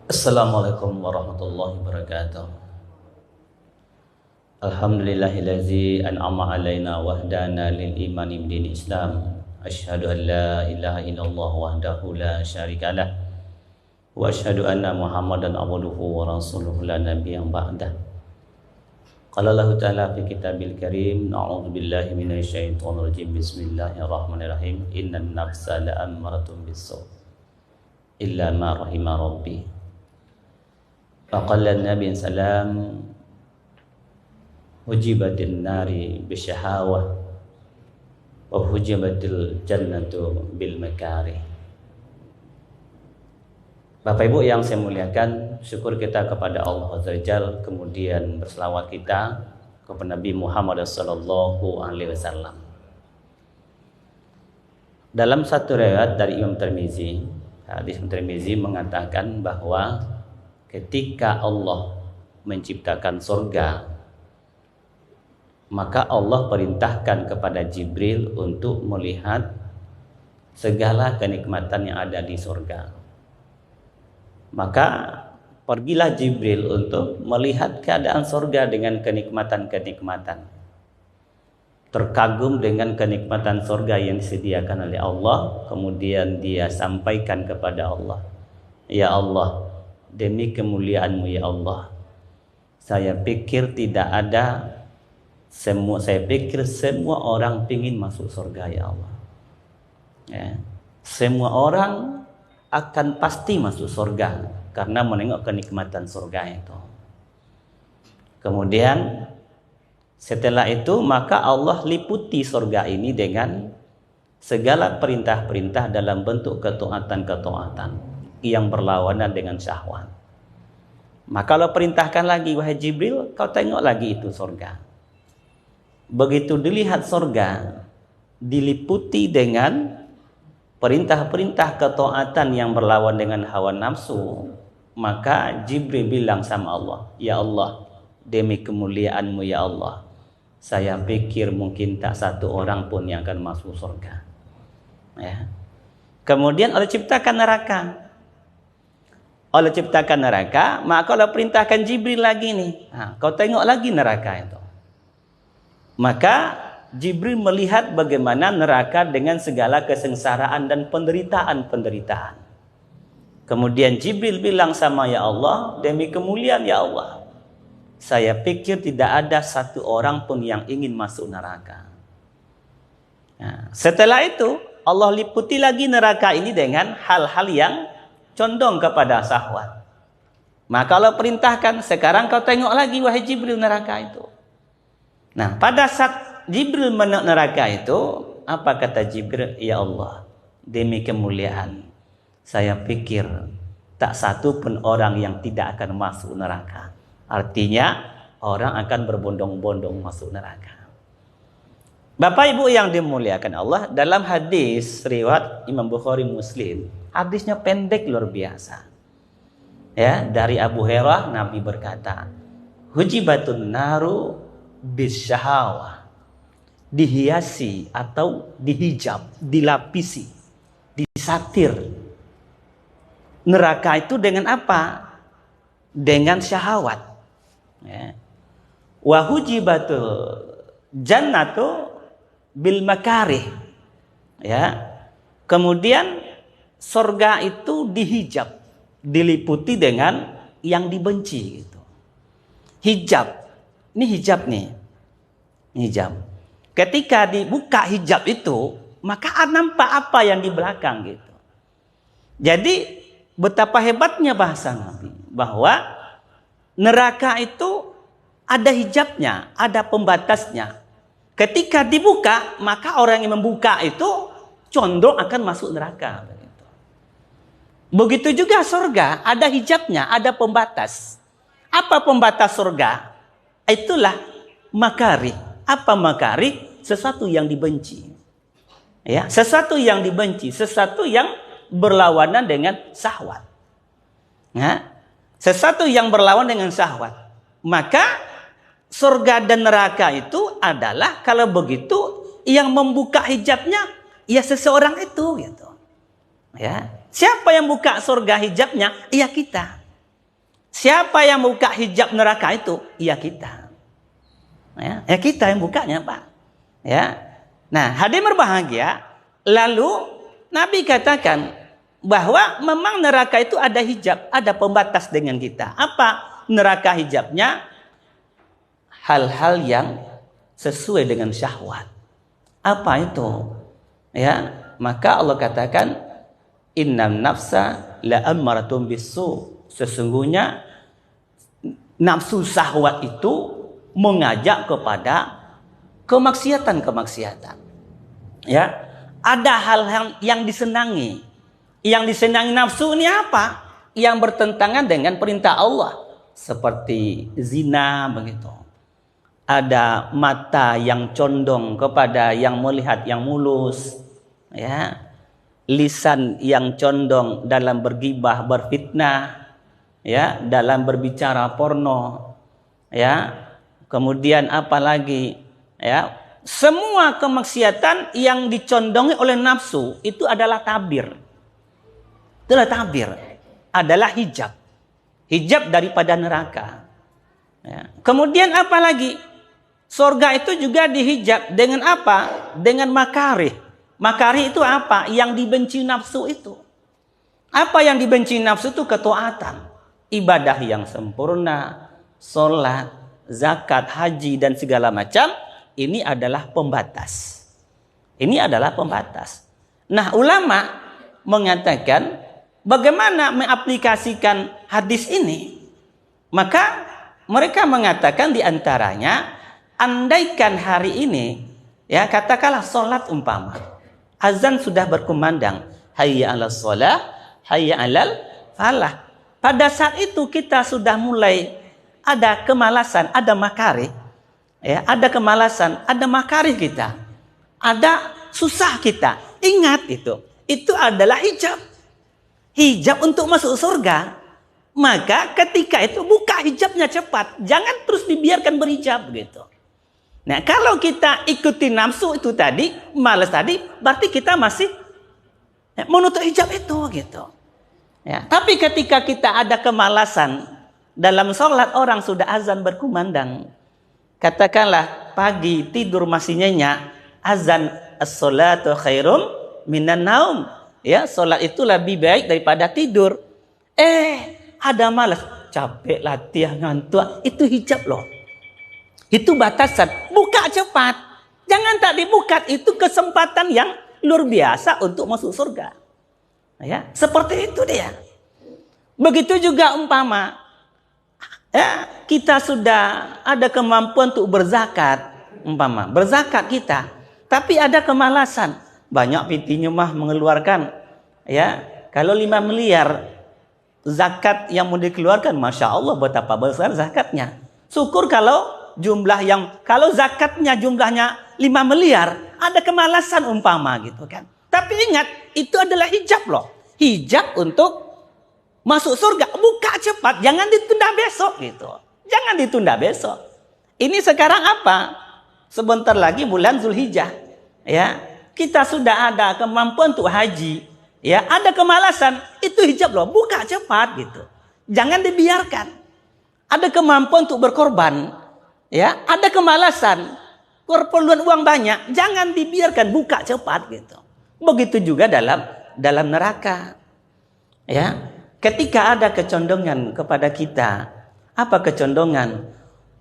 Assalamualaikum warahmatullahi wabarakatuh. Alhamdulillahillazi an'ama alaina wahdana lil imani bidin Islam. Asyhadu an la ilaha illallah wahdahu la syarikalah wa asyhadu anna Muhammadan abduhu wa rasuluhu la nabiyya ba'dah. Qala Allah ta'ala fi kitabil karim, a'udzu billahi minasyaitonir rajim. Bismillahirrahmanirrahim. Innan nafsa la'ammaratun bis-su' illa ma rahima rabbi. Faqala Nabi salam hujibatin nari bisyahawah wa hujibatil jannatu bil makari. Bapak Ibu yang saya muliakan, syukur kita kepada Allah Azza wa Jalla, kemudian berselawat kita kepada Nabi Muhammad sallallahu alaihi wasallam. Dalam satu riwayat dari Imam Tirmizi, hadis Tirmizi mengatakan bahwa ketika Allah menciptakan surga, maka Allah perintahkan kepada Jibril untuk melihat segala kenikmatan yang ada di surga. Maka pergilah Jibril untuk melihat keadaan surga dengan kenikmatan-kenikmatan. Terkagum dengan kenikmatan surga yang disediakan oleh Allah, kemudian dia sampaikan kepada Allah, "Ya Allah, demi kemuliaan-Mu ya Allah, saya pikir semua orang ingin masuk surga ya Allah. Ya. Semua orang akan pasti masuk surga karena menengok kenikmatan surga itu. Kemudian setelah itu maka Allah liputi surga ini dengan segala perintah-perintah dalam bentuk ketaatan yang berlawanan dengan syahwat. Maka Allah perintahkan lagi, wahai Jibril, kau tengok lagi itu surga. Begitu dilihat surga, diliputi dengan perintah-perintah ketaatan yang berlawan dengan hawa nafsu, maka Jibril bilang sama Allah, "Ya Allah, demi kemuliaan-Mu ya Allah, saya pikir mungkin tak satu orang pun yang akan masuk surga." Ya. Kemudian Allah ciptakan neraka. Allah ciptakan neraka, maka Allah perintahkan Jibril lagi nih. Kau tengok lagi neraka itu. Maka Jibril melihat bagaimana neraka dengan segala kesengsaraan dan penderitaan-penderitaan. Kemudian Jibril bilang sama ya Allah, demi kemuliaan ya Allah, saya pikir tidak ada satu orang pun yang ingin masuk neraka. Setelah itu Allah liputi lagi neraka ini dengan hal-hal yang condong kepada syahwat. Maka Allah perintahkan, sekarang kau tengok lagi wahai Jibril neraka itu. Nah, pada saat Jibril menengok neraka itu, apa kata Jibril? Ya Allah, demi kemuliaan, saya pikir tak satu pun orang yang tidak akan masuk neraka. Artinya orang akan berbondong-bondong masuk neraka. Bapak Ibu yang dimuliakan Allah, dalam hadis riwayat Imam Bukhari Muslim, hadisnya pendek luar biasa. Ya, dari Abu Hurairah Nabi berkata, "Hujibatun naru bisyahawah." Dihiasi atau dihijab, dilapisi, disatir. Neraka itu dengan apa? Dengan syahwat. Ya. Wa hujibatul jannatu bil makarih. Ya. Kemudian surga itu dihijab, diliputi dengan yang dibenci gitu. Hijab. Ini hijab nih. Hijab. Ketika dibuka hijab itu, maka nampak apa yang di belakang gitu. Jadi betapa hebatnya bahasa Nabi bahwa neraka itu ada hijabnya, ada pembatasnya. Ketika dibuka, maka orang yang membuka itu condong akan masuk neraka. Begitu juga surga, ada hijabnya, ada pembatas. Apa pembatas surga? Itulah makari. Apa makari? Sesuatu yang dibenci. Ya, sesuatu yang dibenci, sesuatu yang berlawanan dengan syahwat. Ya, sesuatu yang berlawan dengan syahwat. Maka surga dan neraka itu adalah kalau begitu yang membuka hijabnya ya seseorang itu gitu. Ya. Siapa yang buka surga hijabnya? Ya kita. Siapa yang buka hijab neraka itu? Ya kita. Ya kita yang bukanya, Pak. Ya. Nah, hadirin berbahagia, lalu Nabi katakan bahwa memang neraka itu ada hijab, ada pembatas dengan kita. Apa neraka hijabnya? Hal-hal yang sesuai dengan syahwat. Apa itu? Ya, maka Allah katakan innan nafsa la ammaratun bisu. Sesungguhnya nafsu syahwat itu mengajak kepada kemaksiatan. Ya, ada hal yang disenangi. Yang disenangi nafsu ini apa? Yang bertentangan dengan perintah Allah, seperti zina begitu. Ada mata yang condong kepada yang melihat yang mulus, ya. Lisan yang condong dalam bergibah, berfitnah, ya, dalam berbicara porno, ya. Kemudian apa lagi? Ya, semua kemaksiatan yang dicondongi oleh nafsu itu adalah tabir. Itulah tabir, adalah hijab. Hijab daripada neraka. Ya. Kemudian apa lagi? Surga itu juga dihijab dengan apa? Dengan makarih. Makarih itu apa? Yang dibenci nafsu itu. Apa yang dibenci nafsu itu? Ketaatan. Ibadah yang sempurna, sholat, zakat, haji, dan segala macam. Ini adalah pembatas. Ini adalah pembatas. Nah, ulama mengatakan bagaimana mengaplikasikan hadis ini? Maka mereka mengatakan diantaranya, andaikan hari ini, ya katakanlah sholat umpama, azan sudah berkumandang, hayya 'alas shalah, hayya 'alal falah. Pada saat itu kita sudah mulai ada kemalasan, ada makarih, ya, ada kemalasan, ada makarih kita, ada susah kita. Ingat itu adalah hijab. Hijab untuk masuk surga. Maka ketika itu buka hijabnya cepat, jangan terus dibiarkan berhijab gitu. Nah, kalau kita ikuti nafsu itu tadi, malas tadi, berarti kita masih menutup hijab itu gitu. Ya, tapi ketika kita ada kemalasan dalam sholat, orang sudah azan berkumandang, katakanlah pagi tidur masih nyenyak, azan as-sholatu khairum minan naum. Ya, sholat itu lebih baik daripada tidur. Ada malas, capek, latihan, ngantuk, itu hijab loh. Itu batasan, buka cepat. Jangan tak dibuka, itu kesempatan yang luar biasa untuk masuk surga. Ya, seperti itu dia. Begitu juga umpama, ya, kita sudah ada kemampuan untuk berzakat, umpama berzakat kita, tapi ada kemalasan. Banyak pitinya mah mengeluarkan, ya, kalau 5 miliar zakat yang mau dikeluarkan, masya Allah betapa besar zakatnya. Syukur kalau kalau zakatnya jumlahnya 5 miliar, ada kemalasan umpama gitu kan. Tapi ingat, itu adalah hijab loh. Hijab untuk masuk surga. Buka cepat, jangan ditunda besok gitu. Jangan ditunda besok. Ini sekarang apa? Sebentar lagi bulan Zulhijjah. Ya, kita sudah ada kemampuan untuk haji. Ya, ada kemalasan, itu hijab loh. Buka cepat gitu. Jangan dibiarkan. Ada kemampuan untuk berkorban. Ya, ada kemalasan, keperluan uang banyak, jangan dibiarkan, buka cepat gitu. Begitu juga dalam neraka. Ya, ketika ada kecondongan kepada kita, apa kecondongan?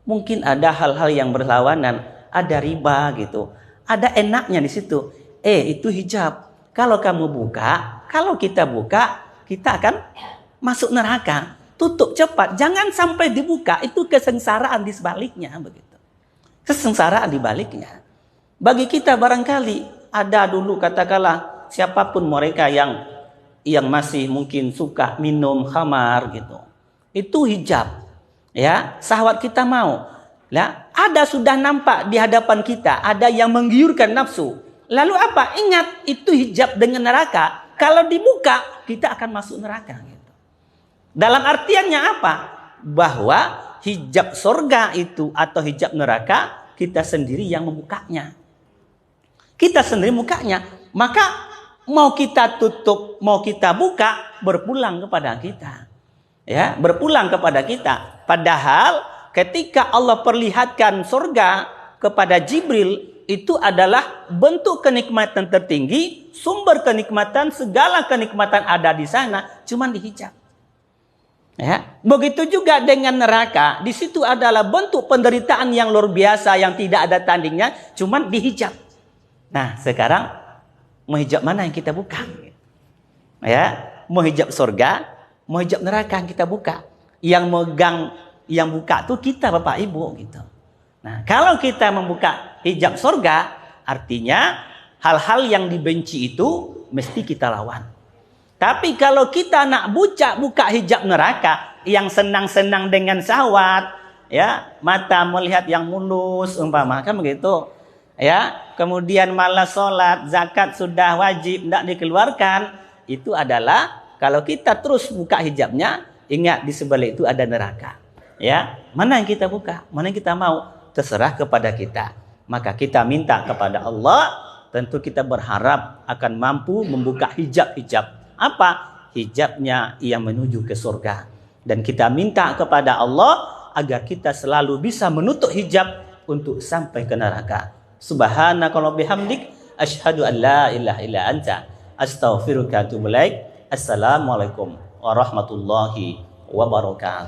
Mungkin ada hal-hal yang berlawanan, ada riba gitu. Ada enaknya di situ. Itu hijab. Kalau kamu buka, kalau kita buka, kita akan masuk neraka. Tutup cepat, jangan sampai dibuka, itu kesengsaraan di sebaliknya begitu. Kesengsaraan di baliknya. Bagi kita barangkali ada dulu katakanlah siapapun mereka yang masih mungkin suka minum khamar gitu. Itu hijab. Ya, syahwat kita mau. Ya, ada sudah nampak di hadapan kita, ada yang menggiurkan nafsu. Lalu apa? Ingat, itu hijab dengan neraka. Kalau dibuka, kita akan masuk neraka gitu. Dalam artiannya apa? Bahwa hijab surga itu atau hijab neraka, kita sendiri yang membukanya. Kita sendiri mukanya. Maka mau kita tutup, mau kita buka, berpulang kepada kita. ya, berpulang kepada kita. Padahal ketika Allah perlihatkan surga kepada Jibril, itu adalah bentuk kenikmatan tertinggi, sumber kenikmatan, segala kenikmatan ada di sana, cuman dihijab. Ya, begitu juga dengan neraka, di situ adalah bentuk penderitaan yang luar biasa yang tidak ada tandingnya, cuman dihijab. Nah, sekarang mau hijab mana yang kita buka? Ya, mau hijab surga, mau hijab neraka yang kita buka. Yang megang, yang buka tuh kita Bapak Ibu gitu. Nah, kalau kita membuka hijab surga, artinya hal-hal yang dibenci itu mesti kita lawan. Tapi kalau kita nak buka hijab neraka, yang senang-senang dengan syahwat, ya, mata melihat yang mulus umpama, kan begitu. Ya, kemudian malas sholat, zakat sudah wajib tidak dikeluarkan, itu adalah kalau kita terus buka hijabnya, ingat di sebelah itu ada neraka. Ya, mana yang kita buka, mana yang kita mau, terserah kepada kita. Maka kita minta kepada Allah, tentu kita berharap akan mampu membuka hijab-hijab. Apa? Hijabnya yang menuju ke surga. Dan kita minta kepada Allah agar kita selalu bisa menutup hijab untuk sampai ke neraka. Subhanakallahumma bihamdik asyhadu an la ilaha illa anta astaghfiruka wa atubu ilaik. Assalamualaikum warahmatullahi wabarakatuh.